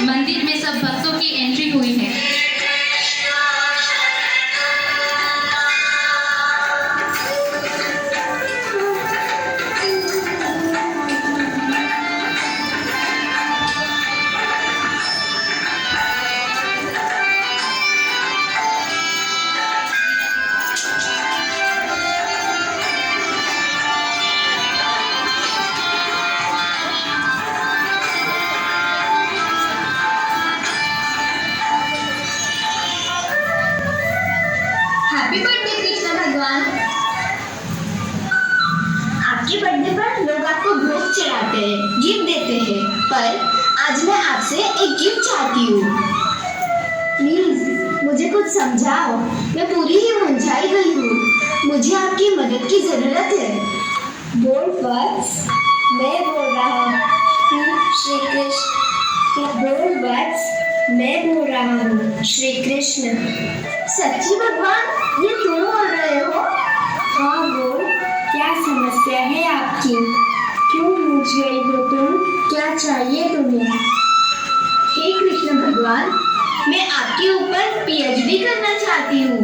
मंदिर में सब भक्तों की एंट्री हुई है। हैप्पी बर्थडे कृष्ण भगवान। आपके बर्थडे पर लोग आपको भोग चढ़ाते हैं, गिफ्ट देते हैं, पर आज मैं आपसे एक गिफ्ट चाहती हूँ। प्लीज मुझे कुछ समझाओ, मैं पूरी ही मुरझाई गई हूँ। मुझे आपकी मदद की जरूरत है। बोल वत्स। मैं बोल रहा हूँ श्री कृष्ण। बोल वत्स। मैं बोल रहा हूँ श्री कृष्ण। सच्ची भगवान, ये तुम बोल रहे हो? हाँ बोल, क्या समस्या है आपकी? क्यों पूछ गई हो तुम? क्या चाहिए तुम्हें? हे कृष्ण भगवान, मैं आपके ऊपर पीएचडी करना चाहती हूँ।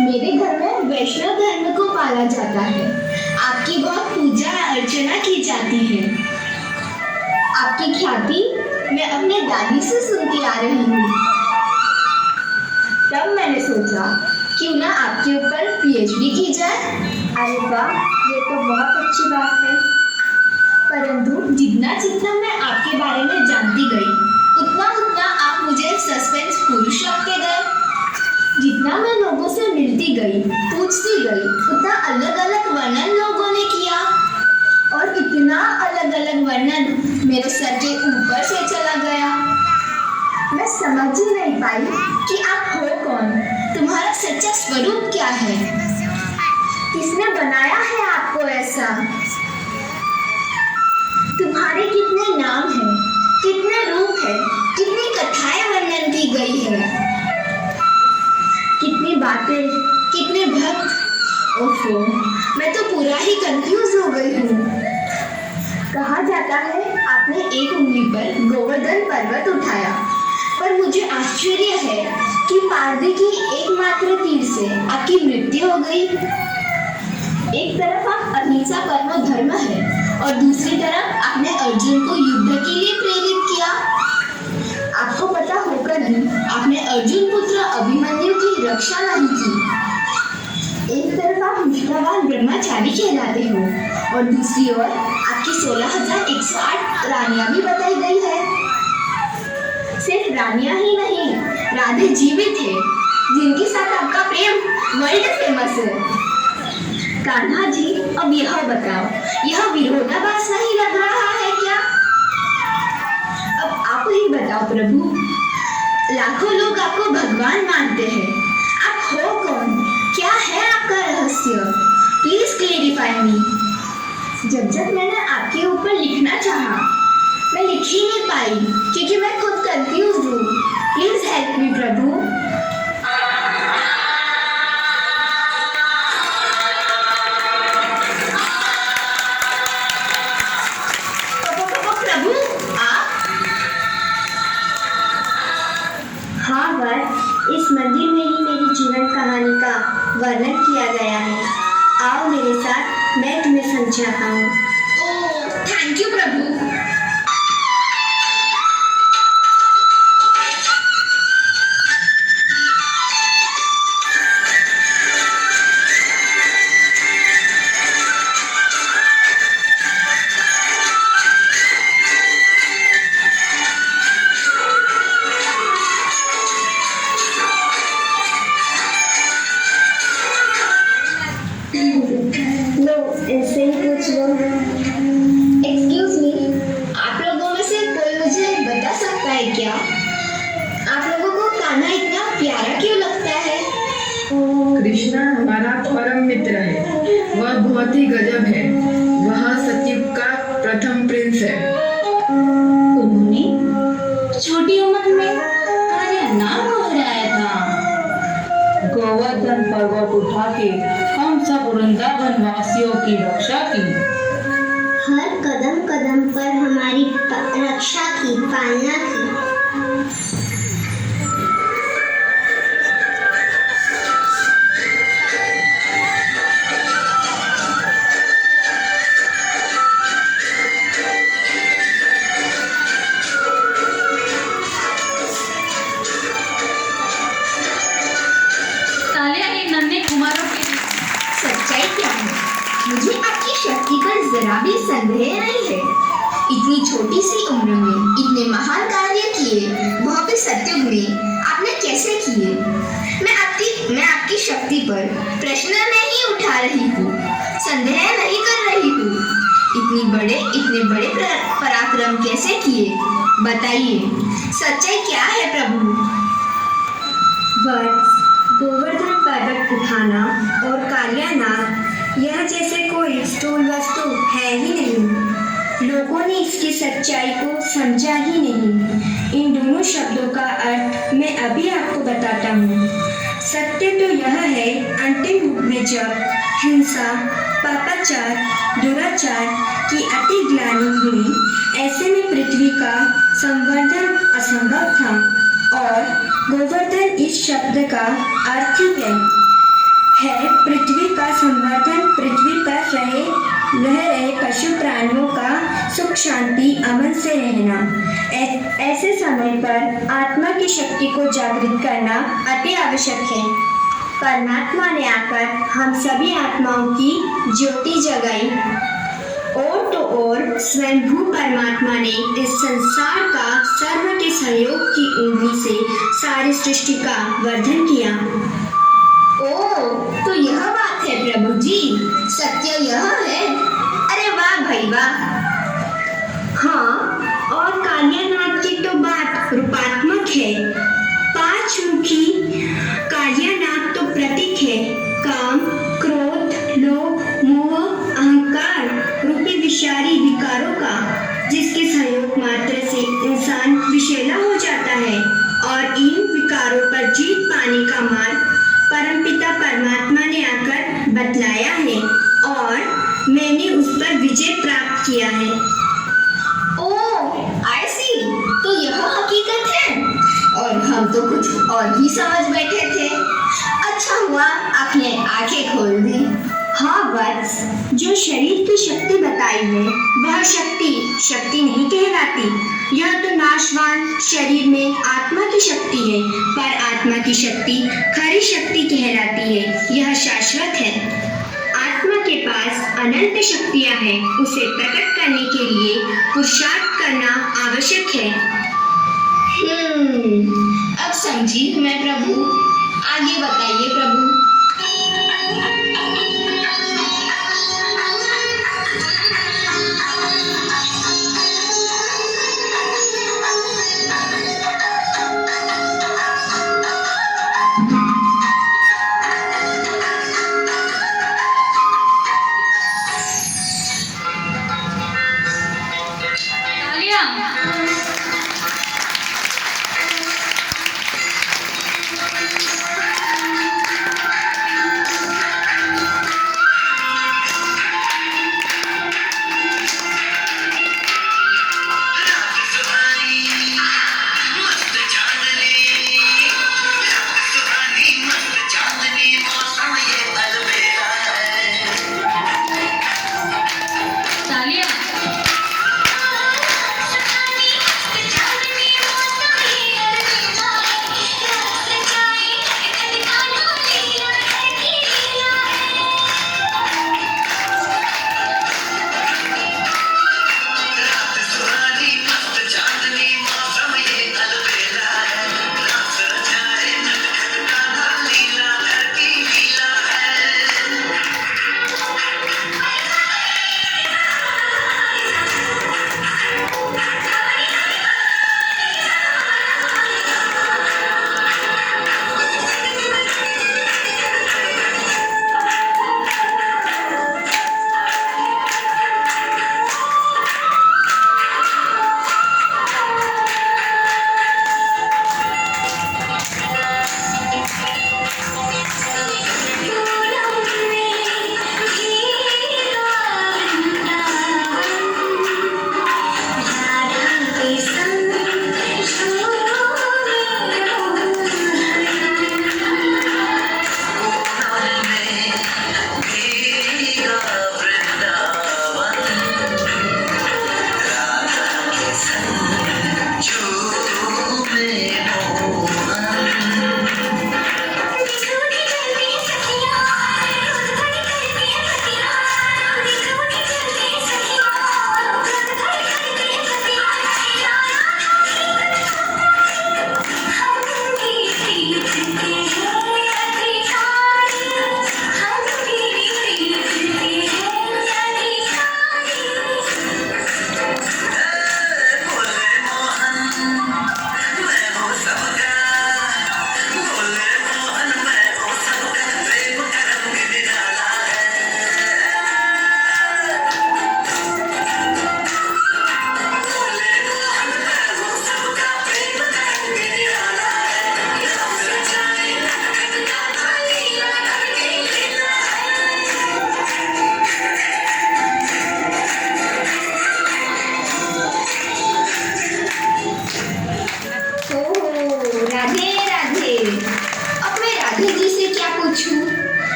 मेरे घर में वैष्णव धर्म को पाला जाता है। आपकी बहुत पूजा अर्चना की जाती है। आपकी ख्याति मैं अपने दादी से सुनती आ रही हूँ। तब मैंने सोचा क्यों ना आपके ऊपर पीएचडी की जाए। अरे वाह, ये तो बहुत अच्छी बात है। परंतु जितना जितना मैं आपके बारे में जानती गई, उतना उतना आप मुझे सस्पेंस पुरुष लगते गए। जितना मैं लोगों से मिलती गई, पूछती गई, उतना अलग अलग वर्णन लोगों ने किया, और इतना अलग अलग वर्णन मेरे सर के ऊपर से चला गया। मैं समझ ही नहीं पाई कि आप हो कौन, तुम्हारा सच्चा स्वरूप क्या है, किसने बनाया है आपको ऐसा। तुम्हारे कितने नाम हैं, कितने रूप हैं, कितनी कथाएं वर्णन की गई है, कितनी बातें, कितने भक्त। ओहो, मैं तो पूरा ही कंफ्यूज हो गई हूँ। कहा जाता है आपने एक उंगली पर गोवर्धन पर्वत उठाया, पर मुझे आश्चर्य है कि पार्वती की एकमात्र तीर से आपकी मृत्यु हो गई। एक तरफ आप अहिंसा परमो धर्म है, और दूसरी तरफ आपने अर्जुन को युद्ध के लिए प्रेरित किया। आपको पता होकर भी आपने अर्जुन पुत्र अभिमन्यु की रक्षा नहीं की। एक तरफ आप निष्ठावान ब्रह्मचारी कहलाते हो, और दूसरी ओर आपकी 16,108 रानियां भी बताई गई है। सिर्फ रानियां ही नहीं, राधे जीवित है, जिनके साथ आपका प्रेम वर्ल्ड फेमस है। कान्हा जी, अब यह बताओ, यह विरोधाभास नहीं लग रहा है क्या? अब आप ही बताओ प्रभु। लाखों लोग आपको भगवान मानते हैं, आप हो कौन? क्या है आपका रहस्य? प्लीज क्लेरिफाई मी। जब मैंने आपके ऊपर लिखना चाहा, मैं लिख ही नहीं पाई क्योंकि मैं खुद कंफ्यूज हूँ। प्लीज हेल्प मी प्रभु। प्रभु आप? हाँ बस, इस मंदिर में ही मेरी जीवन कहानी का वर्णन किया गया है। आओ मेरे साथ, मैं तुम्हें समझाता हूँ। ओह, थैंक यू प्रभु। हर कदम कदम पर हमारी रक्षा की, पालना की। तालियां इन नन्हे कुमारों के लिए। सच्चाई क्या है? मुझे आपकी शक्ति का जरा भी संदेह नहीं है। इतनी छोटी सी उम्र में इतने महान कार्य किए, वह भी सत्युग में, आपने कैसे किए? मैं आपकी शक्ति पर प्रश्न नहीं उठा रही हूँ, संदेह नहीं कर रही हूँ। इतने बड़े पराक्रम कैसे किए? बताइए, सच्चाई क्या है प्रभु? वत्स, गोवर्धन पर्वत उठाना और कालियानाग यह जैसे कोई स्थूल वस्तु है ही नहीं। लोगों ने इसकी सच्चाई को समझा ही नहीं। इन दोनों शब्दों का अर्थ मैं अभी आपको बताता हूँ। सत्य तो यह है, अंतिम युग में जब हिंसा, पापाचार, दुराचार की अति ग्लानि हुई, ऐसे में पृथ्वी का संवर्धन असंभव था। और गोवर्धन इस शब्द का अर्थ ही है पृथ्वी का संवर्धन, पृथ्वी पर रह रहे पशु प्राणियों का सुख शांति अमन से रहना। ऐसे समय पर आत्मा की शक्ति को जागृत करना अति आवश्यक है। परमात्मा ने आकर हम सभी आत्माओं की ज्योति जगाई। और तो और स्वयंभू परमात्मा ने इस संसार का सर्व के सहयोग की उंगली से सारी सृष्टि का वर्धन किया। ओह, तो यह बात है प्रभु जी, सत्य यह है। अरे वाह भाई वाह। हाँ, और कालियानाग की तो बात रूपात्मक है। 5 मुखी कालियानाग तो प्रतीक है काम, क्रोध, लोभ, मोह, अहंकार रूपी विषारी विकारों का, जिसके सहयोग मात्र से इंसान विषैला हो जाता है। और इन विकारों पर जीत पाने का मार्ग परमपिता परमात्मा ने आकर बतलाया है और मैंने उस पर विजय प्राप्त किया है। ओह, आई सी, तो यह हकीकत है और हम तो कुछ और ही समझ बैठे थे। अच्छा हुआ आपने आंखें खोल दी। हाँ वत्स, जो शरीर की शक्ति बताई है वह शक्ति नहीं कहलाती। यह तो नाशवान शरीर में आत्मा की शक्ति है, पर आत्मा की शक्ति खरी शक्ति कहलाती है। यह शाश्वत है। आत्मा के पास अनंत शक्तियाँ हैं, उसे प्रकट करने के लिए पुरुषार्थ करना आवश्यक है। अब समझी मैं प्रभु। आगे बताइए प्रभु। तालियां।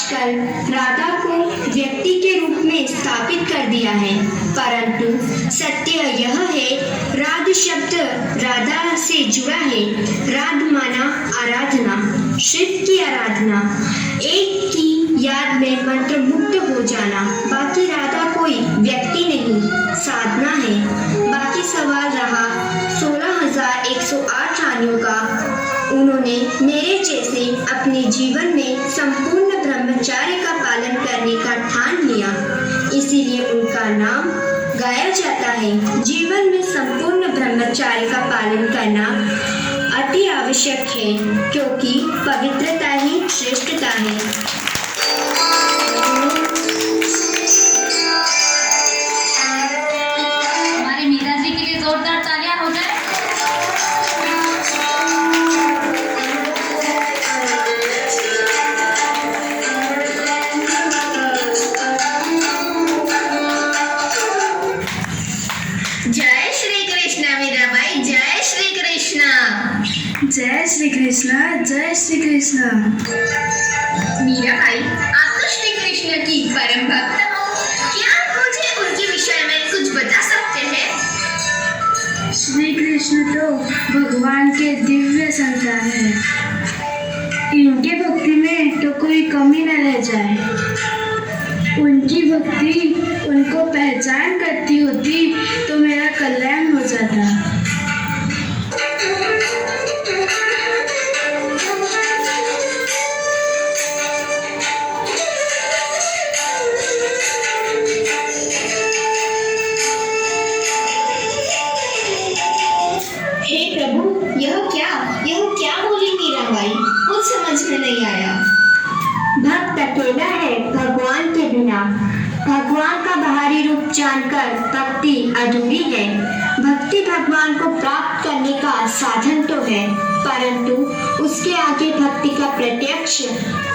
आजकल राधा को व्यक्ति के रूप में स्थापित कर दिया है, परंतु सत्य यह है राध शब्द राधा से जुड़ा है। राध माना आराधना, शिव की आराधना, एक की याद में मंत्र मुग्ध हो जाना। बाकी राधा कोई व्यक्ति नहीं, साधना है। बाकी सवाल रहा 16,108 रानियों का। उन्होंने मेरे जैसे अपने जीवन में संपूर्ण ब्रह्मचर्य का पालन करने का ठान लिया, इसीलिए उनका नाम गाया जाता है। जीवन में संपूर्ण ब्रह्मचर्य का पालन करना अति आवश्यक है, क्योंकि पवित्रता ही श्रेष्ठता है। हमारे मीरा जी के लिए जोरदार तालियां हो जाए। जय श्री कृष्णा मीराबाई, जय श्री कृष्णा। जय श्री कृष्ण, जय श्री कृष्ण। मीराबाई, आप तो श्री कृष्ण की परम भक्त हो, क्या आप मुझे उनके विषय में कुछ बता सकते हैं? श्री कृष्ण तो भगवान के दिव्य संतान है। इनके भक्ति में तो कोई कमी न रह जाए। उनकी भक्ति उनको पहचान करती होती तो मेरा कल्याण हो जाता। हे प्रभु, यह क्या बोली मीराबाई? कुछ समझ में नहीं आया। भक्त अकेला है भगवान के बिना। भगवान का बाहरी रूप जानकर भक्ति अधूरी है। भक्ति भगवान को प्राप्त करने का साधन तो है, परंतु उसके आगे भक्ति का प्रत्यक्ष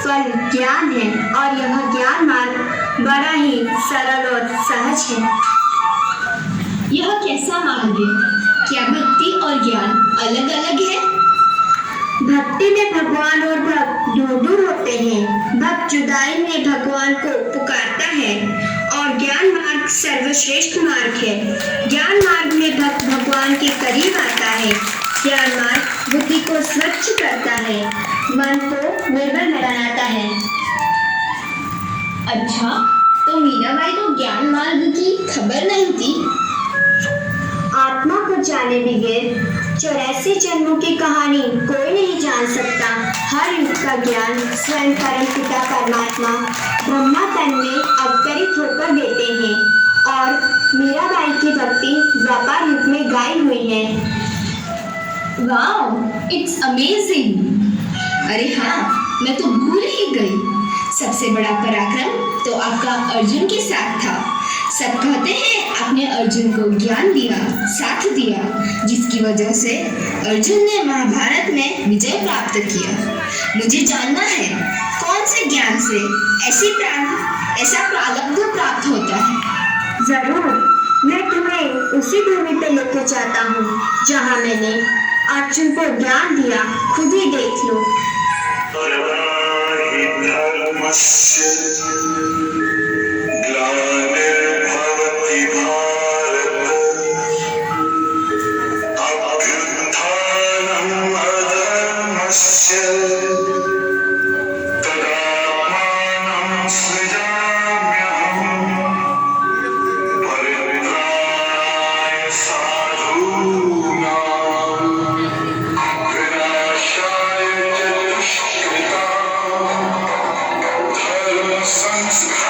फल ज्ञान है, और यह ज्ञान मार्ग बड़ा ही सरल और सहज है। यह कैसा मार्ग है? क्या भक्ति और ज्ञान अलग अलग है? भक्ति में भगवान और भक्त दूर दूर होते हैं। भक्त जुदाई में भगवान को पुकारता है, और ज्ञान मार्ग सर्वश्रेष्ठ मार्ग है। ज्ञान मार्ग में भक्त भगवान के करीब आता है। ज्ञान मार्ग बुद्धि को स्वच्छ करता है, मन को निर्मल बनाता है। अच्छा, तो मीराबाई को ज्ञान मार्ग की खबर नहीं थी? आत्मा को जाने बगैर 84 जन्मों की कहानी कोई नहीं जान सकता। हर युग का ज्ञान स्वयं परम पिता परमात्मा ब्रह्मा तन में अवतरित होकर देते हैं, और मीराबाई की भक्ति द्वापर युग में गाई हुई है। Wow, it's amazing. अरे हाँ, मैं तो भूल ही गई। सबसे बड़ा पराक्रम तो आपका अर्जुन के साथ था। सब कहते हैं आपने अर्जुन को ज्ञान दिया, साथ दिया, जिसकी वजह से अर्जुन ने महाभारत में विजय प्राप्त किया। मुझे जानना है, कौन से ज्ञान से ऐसा प्रारब्ध प्राप्त होता है? जरूर, मैं तुम्हें उसी भूमि पे लेकर जाता हूँ जहाँ मैंने अर्जुन को ज्ञान दिया। खुद ही देख लो। ग्लानिर्भवति भारत, अभ्युत्थानम् अधर्मस्य, तदात्मानं सृजाम्यहम्, परित्राणाय साधूनां, विनाशाय च दुष्कृतां, धर्म संस्थापनार्थाय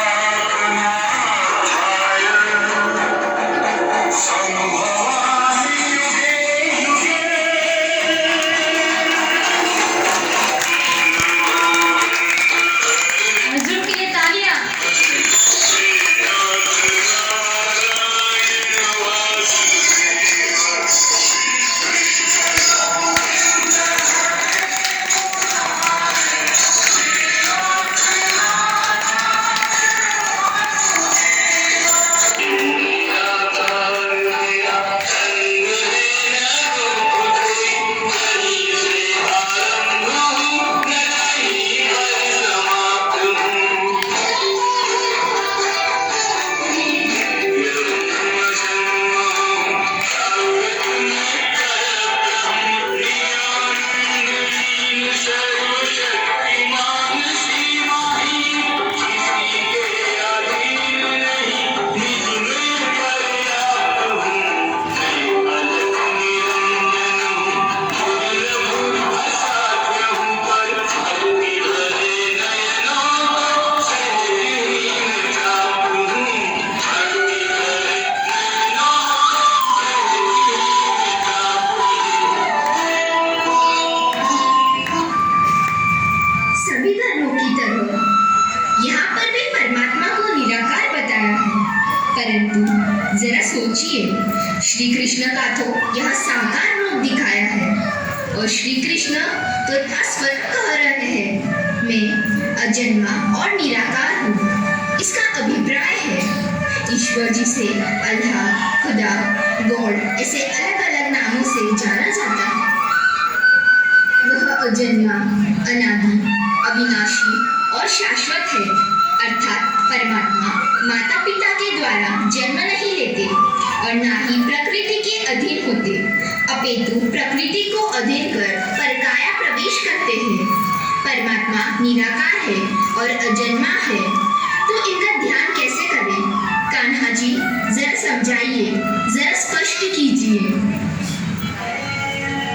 श्री कृष्ण का तो यह साकार रूप दिखाया है और श्री कृष्ण तो यह स्वयं कह रहे हैं, मैं अजन्मा और निराकार हूँ। इसका अभिप्राय है ईश्वर जिसे अल्लाह, खुदा, गॉड ऐसे अलग अलग नामों से जाना जाता है, वह अजन्मा, अनादि, अविनाशी और शाश्वत है। अर्थात परमात्मा माता पिता के द्वारा जन्म नहीं लेते और ना ही प्रकृति के अधीन होते, अपितु प्रकृति को अधीन कर परकाया प्रवेश करते हैं। परमात्मा निराकार है और अजन्मा है, तो इनका ध्यान कैसे करें? कान्हा जी जरा समझाइए, जरा स्पष्ट कीजिए।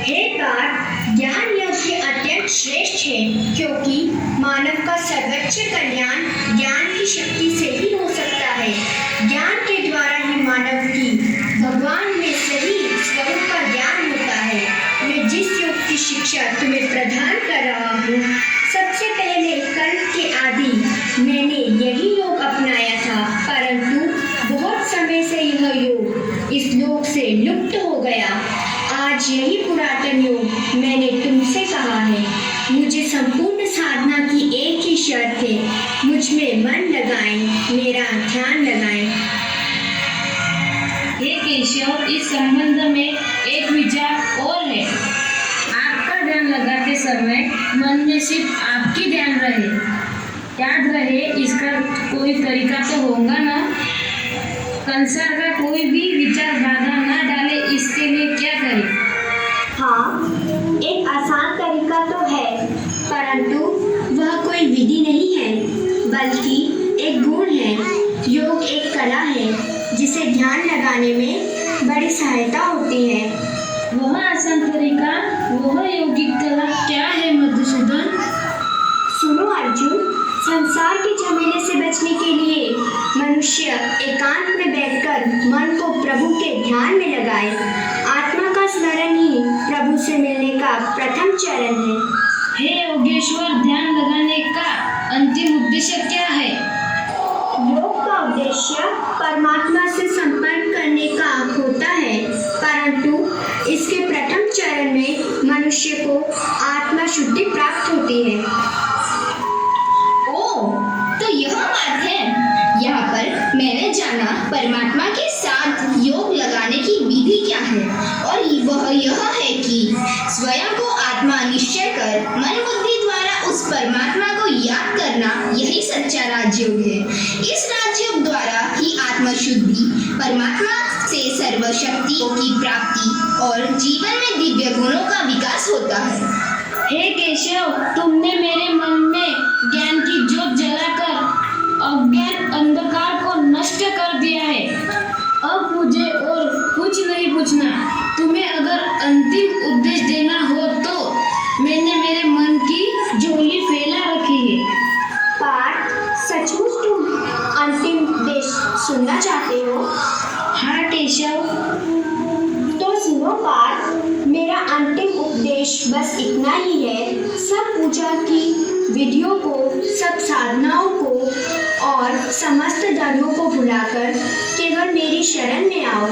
हे पार्थ, ज्ञान यज्ञ अत्यंत श्रेष्ठ है, क्योंकि मानव का सर्वोच्च कल्याण ज्ञान की शक्ति से ही हो सकता है। ज्ञान के द्वारा ही मानव की भगवान में सही स्वरूप का ज्ञान होता है। मैं जिस योग की शिक्षा तुम्हें प्रदान कर रहा हूँ, सबसे पहले कल्प के आदि मैंने यही योग अपनाया था, परंतु बहुत समय से यह योग इस लोक से लुप्त हो गया। आज यही पुरातन योग मैंने तुमसे कहा है। मुझे संपूर्ण साधना की एक ही शर्त है, मुझ में मन लगाएं, मेरा ध्यान लगाएं। हे केशव, इस संबंध में एक विचार और है। आपका ध्यान लगाते समय मन में सिर्फ आपकी ध्यान रहे, याद रहे, इसका कोई तरीका तो होगा ना? संसार का कोई भी विचार बाधा ना डाले, इसके लिए क्या करें? हाँ, एक आसान तरीका तो है, परंतु वह कोई विधि नहीं है, बल्कि एक गुण है। योग एक कला है, जिसे ध्यान लगाने में बड़ी सहायता होती है। वह आसान तरीका, वह योगिक कला क्या है मधुसूदन? सुनो अर्जुन, संसार के झमेले से बचने के लिए मनुष्य एकांत में बैठकर मन को प्रभु के ध्यान में लगाए। आत्मा का स्मरण ही प्रभु से मिलने का प्रथम चरण है। हे योगेश्वर, ध्यान लगाने का अंतिम उद्देश्य क्या है? योग का उद्देश्य परमात्मा से संपर्क करने का होता है, परंतु इसके प्रथम चरण में मनुष्य को आत्मा शुद्धि प्राप्त होती है। तो यह बात है। यहाँ पर मैंने जाना परमात्मा के साथ योग लगाने की विधि क्या है, और वह यह है कि स्वयं को आत्मा निश्चय कर मन बुद्धि द्वारा उस परमात्मा को याद करना, यही सच्चा राजयोग है। इस राजयोग द्वारा ही आत्मा शुद्धि, परमात्मा से सर्वशक्ति की प्राप्ति और जीवन में दिव्य गुणों का विकास होता है। हे केशव, तुमने मेरे मन में ज्ञान की ज्योत जलाकर अज्ञान अंधकार को नष्ट कर दिया है। अब मुझे और कुछ नहीं पूछना। तुम्हें अगर अंतिम उपदेश देना हो तो मैंने मेरे मन की झोली फैला रखी है। पार्थ, सचमुच तुम अंतिम उपदेश सुनना चाहते हो? हाँ केशव। तो सुनो पार्थ, मेरा अंतिम उपदेश बस इतना ही है। सब पूजा की विधियों को, सब साधनाओं को और समस्त धर्मों को भुलाकर केवल मेरी शरण में आओ।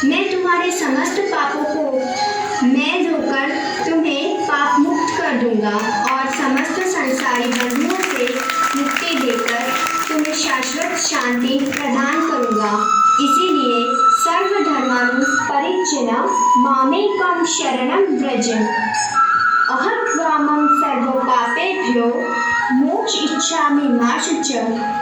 मैं तुम्हारे समस्त पापों को मैं धोकर तुम्हें पाप मुक्त कर दूंगा और समस्त संसारी बंधुओं से मुक्ति देकर तुम्हें शाश्वत शांति प्रदान करूंगा। इसीलिए सर्वधर्मानु परित्यज्य मामेकं शरणं व्रज। अहं त्वां सर्वपापेभ्यो मोक्षयिष्यामि मा शुचः।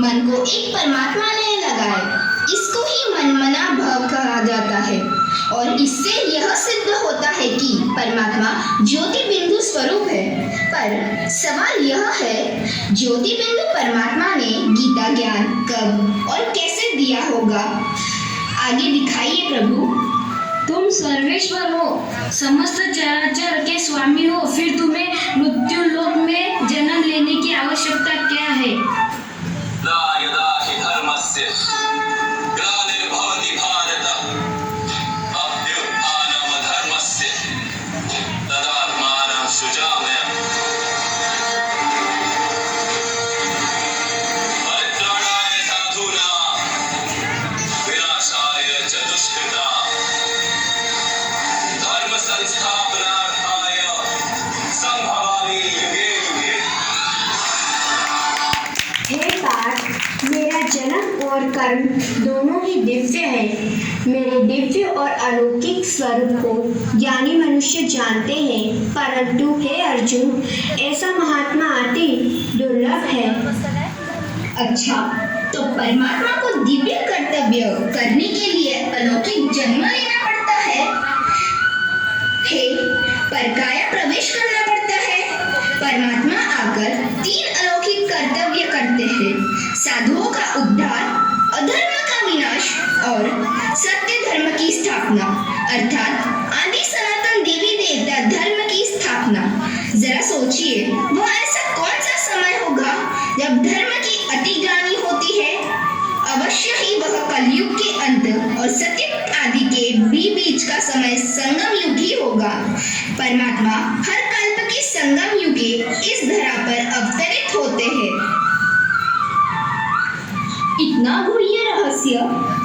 मन को एक परमात्मा ने लगाए। इसको ही मनमना भाव कहा जाता है और इससे यह सिद्ध होता है कि परमात्मा ज्योति बिंदु स्वरूप है। पर सवाल यह है, ज्योति बिंदु परमात्मा ने गीता ज्ञान कब और कैसे दिया होगा? आगे दिखाइए प्रभु। तुम सर्वेश्वर हो, समस्त चराचर के स्वामी हो, फिर तुम्हें मृत्यु लोक में जन्म लेने की आवश्यकता क्या है? यदा यदा हि धर्मस्य ग्लानिर्भवति भारत अभ्युत्थानम् अधर्मस्य तदात्मानं सृजाम्यहम् परित्राणाय साधूनां विनाशाय च दुष्कृतां धर्म संस्थापनार्थाय संभवामि युगे युगे। हे पार्थ, मेरा जन्म और कर्म दोनों ही दिव्य है। मेरे दिव्य और अलौकिक स्वरूप को ज्ञानी मनुष्य जानते हैं, परंतु हे अर्जुन, ऐसा महात्मा अति दुर्लभ है। अच्छा, तो परमात्मा को दिव्य कर्तव्य करने के लिए अलौकिक जन्म लेना पड़ता है, पर काया प्रवेश करना पड़ता है। परमात्मा आकर 3 अलौकिक कर्तव्य करते हैं: साधुओं का उद्धार, अधर्म का विनाश और सत्य धर्म की स्थापना, अर्थात आदि सनातन देवी देवता धर्म की स्थापना। जरा सोचिए, वह ऐसा कौन सा समय होगा जब धर्म की अति ग्लानि होती है? अवश्य ही वह कलयुग के अंत और सत्य आदि के बीच का समय संगम युग ही होगा। परमात्मा हर कल्प के संगम युगे इस धरा पर अवतरित होते हैं। इतना गुह्य रहस्य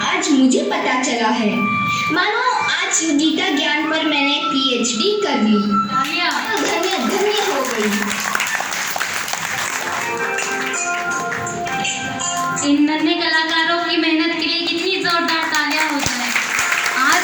आज मुझे पता चला है। मानो आज गीता ज्ञान पर मैंने PhD कर ली।